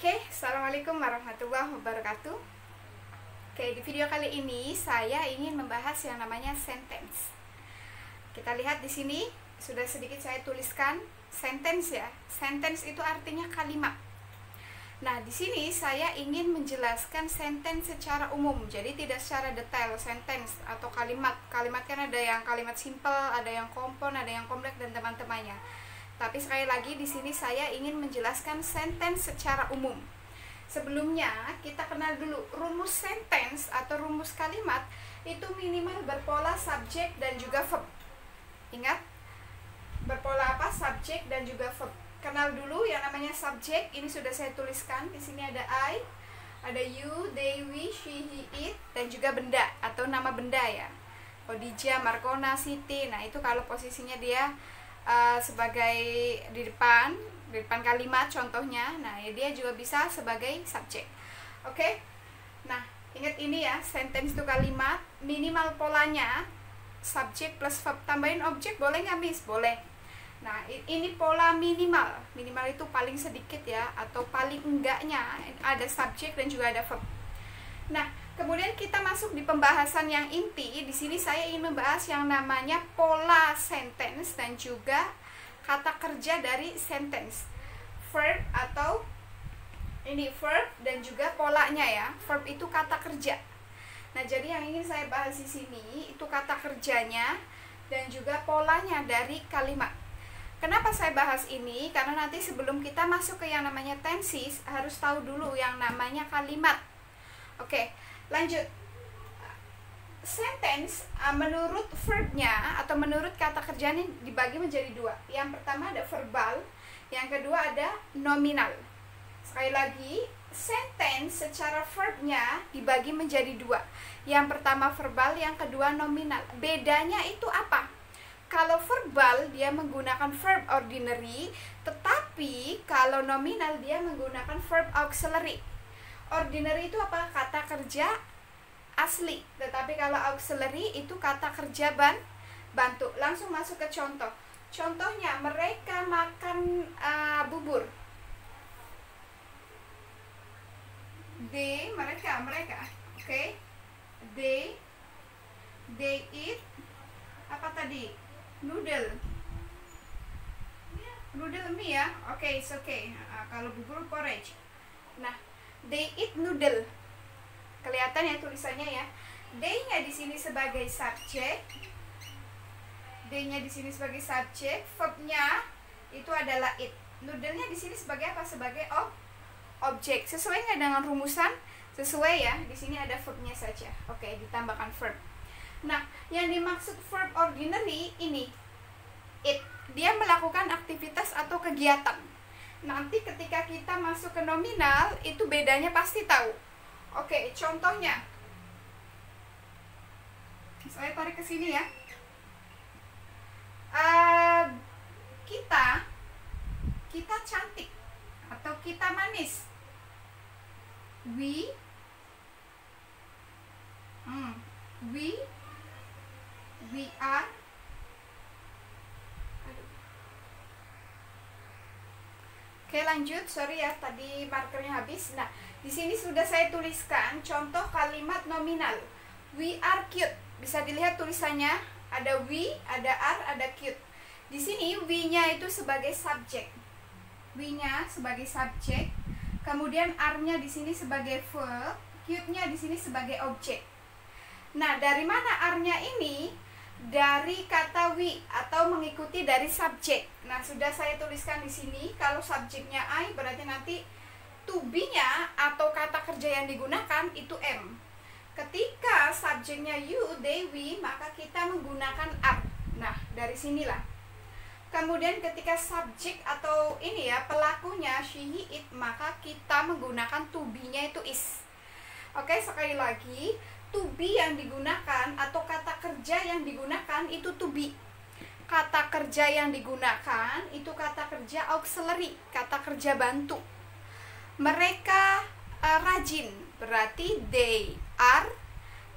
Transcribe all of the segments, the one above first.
Oke, assalamualaikum warahmatullahi wabarakatuh. Oke, di video kali ini saya ingin membahas yang namanya sentence. Kita lihat di sini sudah sedikit saya tuliskan sentence ya. Sentence itu artinya kalimat. Nah, di sini saya ingin menjelaskan sentence secara umum. Jadi tidak secara detail sentence atau kalimat. Kalimat kan ada yang kalimat simple, ada yang compound, ada yang kompleks dan teman-temannya. Tapi sekali lagi di sini saya ingin menjelaskan sentence secara umum. Sebelumnya kita kenal dulu rumus sentence atau rumus kalimat itu minimal berpola subjek dan juga verb. Ingat, berpola apa? Subjek dan juga verb. Kenal dulu yang namanya subjek, ini sudah saya tuliskan. Di sini ada I, ada you, they, we, she, he, it, dan juga benda atau nama benda ya. Khadijah, Markona, Siti. Nah, itu kalau posisinya dia sebagai di depan kalimat contohnya. Nah, ya dia juga bisa sebagai subjek. Oke. Nah, ingat ini ya, sentence itu kalimat, minimal polanya subjek plus verb. Tambahin objek boleh nggak, Miss? Boleh. Nah, ini pola minimal. Minimal itu paling sedikit ya, atau paling enggaknya ada subjek dan juga ada verb. Nah, kemudian kita masuk di pembahasan yang inti. Di sini saya ingin membahas yang namanya pola sentence dan juga kata kerja dari sentence. Verb atau ini verb dan juga polanya ya. Verb itu kata kerja. Nah, jadi yang ingin saya bahas di sini itu kata kerjanya dan juga polanya dari kalimat. Kenapa saya bahas ini? Karena nanti sebelum kita masuk ke yang namanya tenses harus tahu dulu yang namanya kalimat. Oke, lanjut. Sentence menurut verbnya atau menurut kata kerjanya dibagi menjadi dua. Yang pertama ada verbal, yang kedua ada nominal. Sekali lagi, sentence secara verbnya dibagi menjadi dua. Yang pertama verbal, yang kedua nominal. Bedanya itu apa? Kalau verbal dia menggunakan verb ordinary, tetapi kalau nominal dia menggunakan verb auxiliary. Ordinary itu apa? Kata kerja asli. Tetapi kalau auxiliary itu kata kerja bantu. Langsung masuk ke contoh. Contohnya, mereka makan bubur. Mereka. Oke. They eat apa tadi? Noodle mie ya. Oke, it's okay. Kalau bubur porridge. Nah, they eat noodle. Kelihatan ya tulisannya ya. They-nya di sini sebagai subjek. They-nya di sini sebagai subjek. Verb-nya itu adalah eat. Noodle-nya di sini sebagai apa? Sebagai objek. Sesuai nggak dengan rumusan? Sesuai ya. Di sini ada verb-nya saja. Oke, ditambahkan verb. Nah, yang dimaksud verb ordinary ini it. Dia melakukan aktivitas atau kegiatan. Nanti ketika kita masuk ke nominal, itu bedanya pasti tahu. Oke, contohnya. Saya tarik ke sini ya. Kita cantik atau kita manis. We are. Oke, lanjut. Sorry ya, tadi markernya habis. Nah, di sini sudah saya tuliskan contoh kalimat nominal. We are cute. Bisa dilihat tulisannya, ada we, ada are, ada cute. Di sini we-nya itu sebagai subjek. We-nya sebagai subjek. Kemudian are-nya di sini sebagai verb, cute-nya di sini sebagai objek. Nah, dari mana are-nya ini? Dari kata we atau mengikuti dari subjek. Nah, sudah saya tuliskan di sini. Kalau subjeknya I, berarti nanti to be-nya atau kata kerja yang digunakan itu am. Ketika subjeknya you, they, we, maka kita menggunakan are. Nah, dari sinilah. Kemudian ketika subjek atau ini ya pelakunya she, he, it, maka kita menggunakan to be-nya itu is. Oke, sekali lagi, to be yang digunakan atau kata kerja yang digunakan itu to be. Kata kerja yang digunakan itu kata kerja auxiliary, kata kerja bantu. Mereka rajin, berarti they are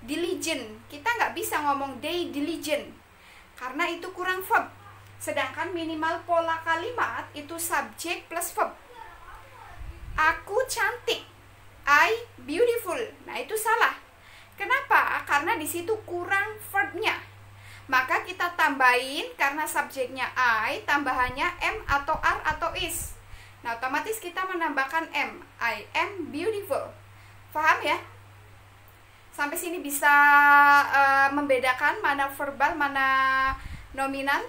diligent. Kita nggak bisa ngomong they diligent karena itu kurang verb. Sedangkan minimal pola kalimat itu subjek plus verb. Aku cantik. I beautiful. Nah, itu salah. Kenapa? Karena di situ kurang verbnya. Maka kita tambahin, karena subjeknya I, tambahannya am atau are atau is. Nah, otomatis kita menambahkan am. I am beautiful. Paham ya? Sampai sini bisa membedakan mana verbal, mana nominal.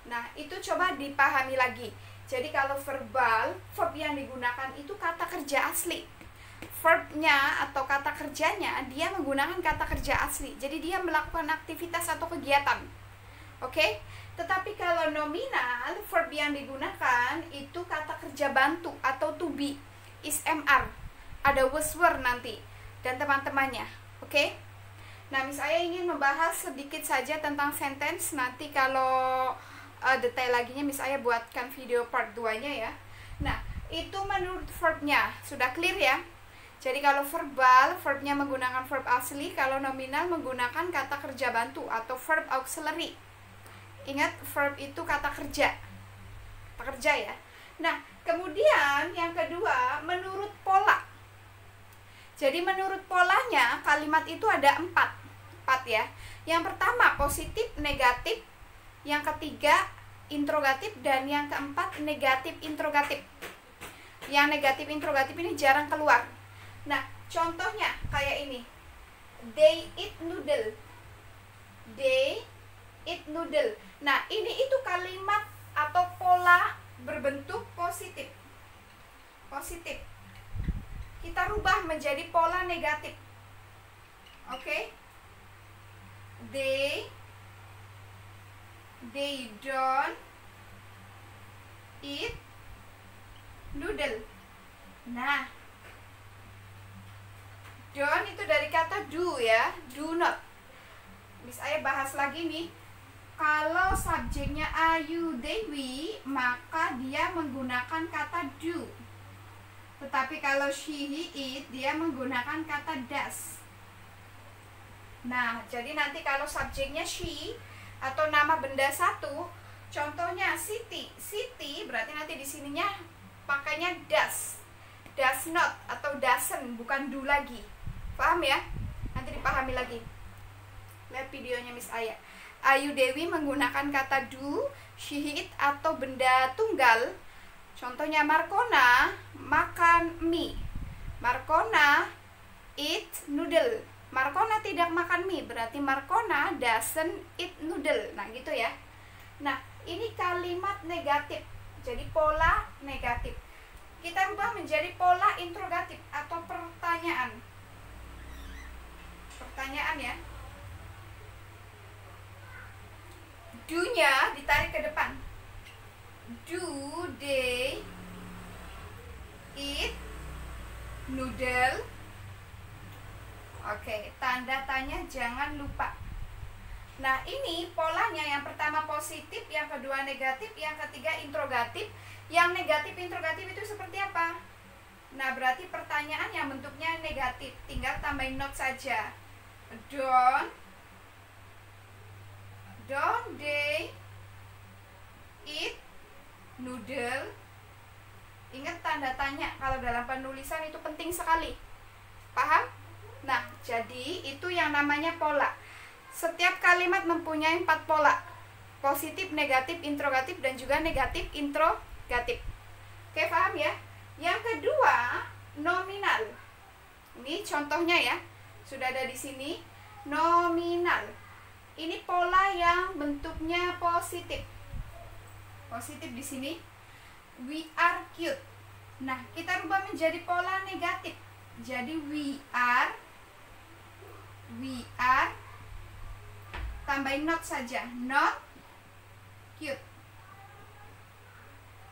Nah, itu coba dipahami lagi. Jadi kalau verbal, verb yang digunakan itu kata kerja asli. Verbnya atau kata kerjanya dia menggunakan kata kerja asli. Jadi dia melakukan aktivitas atau kegiatan. Oke? Tetapi kalau nominal, verb yang digunakan itu kata kerja bantu atau to be, is, am, are. Ada was, were nanti dan teman-temannya. Oke? Nah, saya ingin membahas sedikit saja tentang sentence. Nanti kalau detail laginya saya buatkan video part 2-nya ya. Nah, itu menurut verbnya. Sudah clear ya? Jadi kalau verbal, verbnya menggunakan verb asli. Kalau nominal menggunakan kata kerja bantu atau verb auxiliary. Ingat, verb itu kata kerja. Kata kerja ya. Nah, kemudian yang kedua, menurut pola. Jadi menurut polanya, kalimat itu ada 4 ya. Yang pertama, positif, negatif. Yang ketiga, interrogatif. Dan yang keempat, negatif interrogatif. Yang negatif interrogatif ini jarang keluar. Nah, contohnya kayak ini. They eat noodle. They eat noodle. Nah, ini itu kalimat atau pola berbentuk positif. Positif. Kita rubah menjadi pola negatif. Oke? They don't eat noodle. Nah, don't itu dari kata do ya, do not. Saya bahas lagi nih. Kalau subjeknya Ayu Dewi, maka dia menggunakan kata do. Tetapi kalau she, he, it, dia menggunakan kata does. Nah, jadi nanti kalau subjeknya she atau nama benda satu, contohnya Siti. Siti berarti nanti di sininya pakainya does. Does not atau doesn't, bukan do lagi. Paham ya? Nanti dipahami lagi. Lihat videonya Miss Aya. Ayu Dewi menggunakan kata do, she, it atau benda tunggal. Contohnya Markona makan mie. Markona eat noodle. Markona tidak makan mie, berarti Markona doesn't eat noodle. Nah, gitu ya. Nah, ini kalimat negatif. Jadi pola negatif. Kita rubah menjadi pola interrogatif atau pertanyaan. Pertanyaan ya. Do-nya ditarik ke depan. Do they eat noodle? Oke, tanda tanya jangan lupa. Nah, ini polanya, yang pertama positif, yang kedua negatif, yang ketiga interrogatif. Yang negatif interrogatif itu seperti apa? Nah, berarti pertanyaan yang bentuknya negatif, tinggal tambahin not saja. Don't they eat noodle? Ingat tanda tanya kalau dalam penulisan itu penting sekali. Paham? Nah, jadi itu yang namanya pola. Setiap kalimat mempunyai 4 pola. Positif, negatif, interrogatif, dan juga negatif interrogatif. Oke, paham ya? Yang kedua, nominal. Ini contohnya ya. Sudah ada di sini. Nominal. Ini pola yang bentuknya positif. Positif di sini. We are cute. Nah, kita rubah menjadi pola negatif. Jadi we are tambahin not saja. Not cute.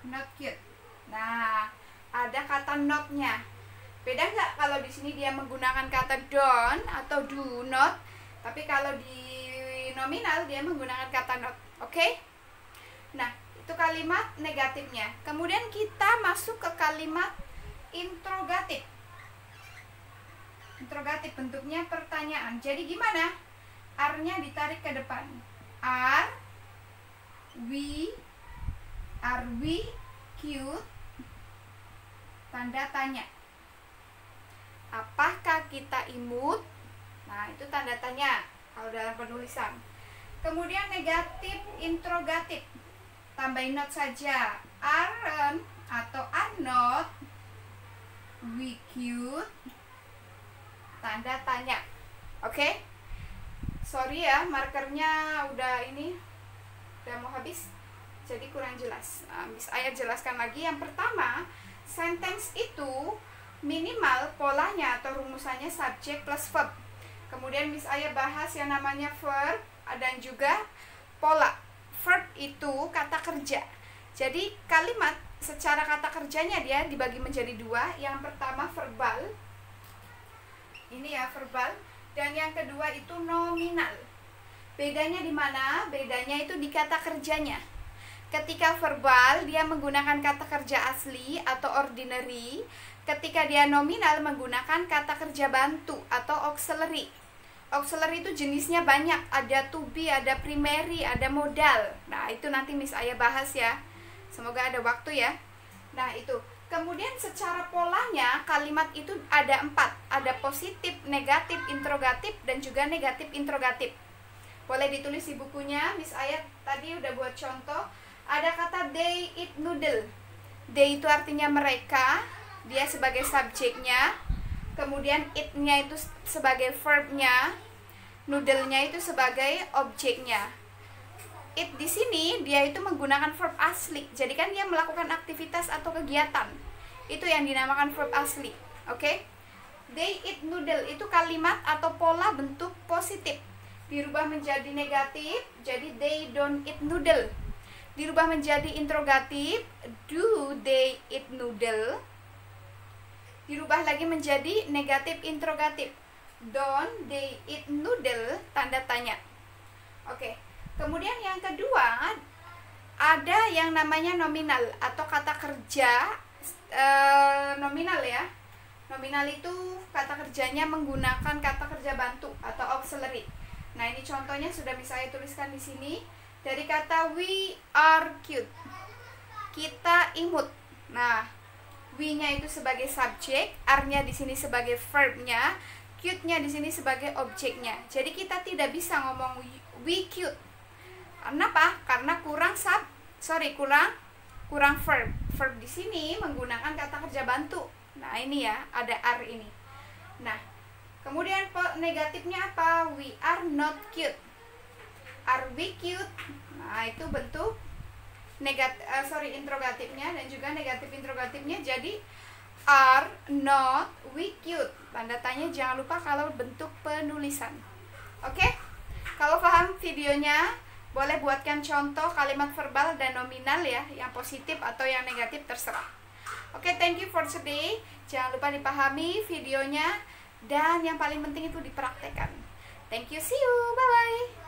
Not cute. Nah, ada kata not-nya. Beda nggak kalau di sini dia menggunakan kata don't atau do not, tapi kalau di nominal dia menggunakan kata not. Oke? Nah, itu kalimat negatifnya. Kemudian kita masuk ke kalimat interrogatif. Interrogatif bentuknya pertanyaan. Jadi gimana? Are-nya ditarik ke depan. Are we cute? Tanda tanya. Apakah kita imut? Nah, itu tanda tanya kalau dalam penulisan. Kemudian negatif interrogatif. Tambahin not saja. Aren't atau are not we cute? Tanda tanya. Oke? Sorry ya, markernya udah mau habis. Jadi kurang jelas. Miss Aya jelaskan lagi. Yang pertama, sentence itu minimal polanya atau rumusannya subjek plus verb. Kemudian Miss Aya bahas yang namanya verb dan juga pola. Verb itu kata kerja. Jadi kalimat secara kata kerjanya dia dibagi menjadi dua. Yang pertama verbal. Ini ya verbal. Dan yang kedua itu nominal. Bedanya di mana? Bedanya itu di kata kerjanya. Ketika verbal dia menggunakan kata kerja asli atau ordinary. Ketika dia nominal menggunakan kata kerja bantu atau auxiliary. Auxiliary itu jenisnya banyak, ada to be, ada primary, ada modal. Nah, itu nanti Miss Aya bahas ya. Semoga ada waktu ya. Nah, itu. Kemudian secara polanya kalimat itu ada 4. Ada positif, negatif, interrogatif, dan juga negatif interrogatif. Boleh ditulis di bukunya. Miss Aya tadi udah buat contoh. Ada kata they eat noodle. They itu artinya mereka. Dia sebagai subjeknya, kemudian it-nya itu sebagai verbnya, noodle-nya itu sebagai objeknya. It di sini dia itu menggunakan verb asli, jadi kan dia melakukan aktivitas atau kegiatan. Itu yang dinamakan verb asli, oke? They eat noodle itu kalimat atau pola bentuk positif, dirubah menjadi negatif, jadi they don't eat noodle. Dirubah menjadi interrogatif, do they eat noodle? Dirubah lagi menjadi negatif interrogatif, don't they eat noodle? Tanda tanya. Oke. Kemudian yang kedua ada yang namanya nominal atau kata kerja nominal ya. Nominal itu kata kerjanya menggunakan kata kerja bantu atau auxiliary. Nah, ini contohnya sudah bisa saya tuliskan di sini. Dari kata we are cute. Kita imut. Nah, we-nya itu sebagai subjek, are-nya di sini sebagai verb-nya, cute-nya di sini sebagai objeknya. Jadi kita tidak bisa ngomong we cute. Kenapa? Karena kurang verb. Verb di sini menggunakan kata kerja bantu. Nah, ini ya, ada are ini. Nah, kemudian negatifnya apa? We are not cute. Are we cute? Nah, itu bentuk interrogatifnya dan juga negatif interrogatifnya. Jadi are not we cute. Tanda tanya jangan lupa kalau bentuk penulisan. Oke? Kalau paham videonya, boleh buatkan contoh kalimat verbal dan nominal ya, yang positif atau yang negatif terserah. Oke, thank you for today. Jangan lupa dipahami videonya dan yang paling penting itu dipraktekkan. Thank you, see you, bye bye.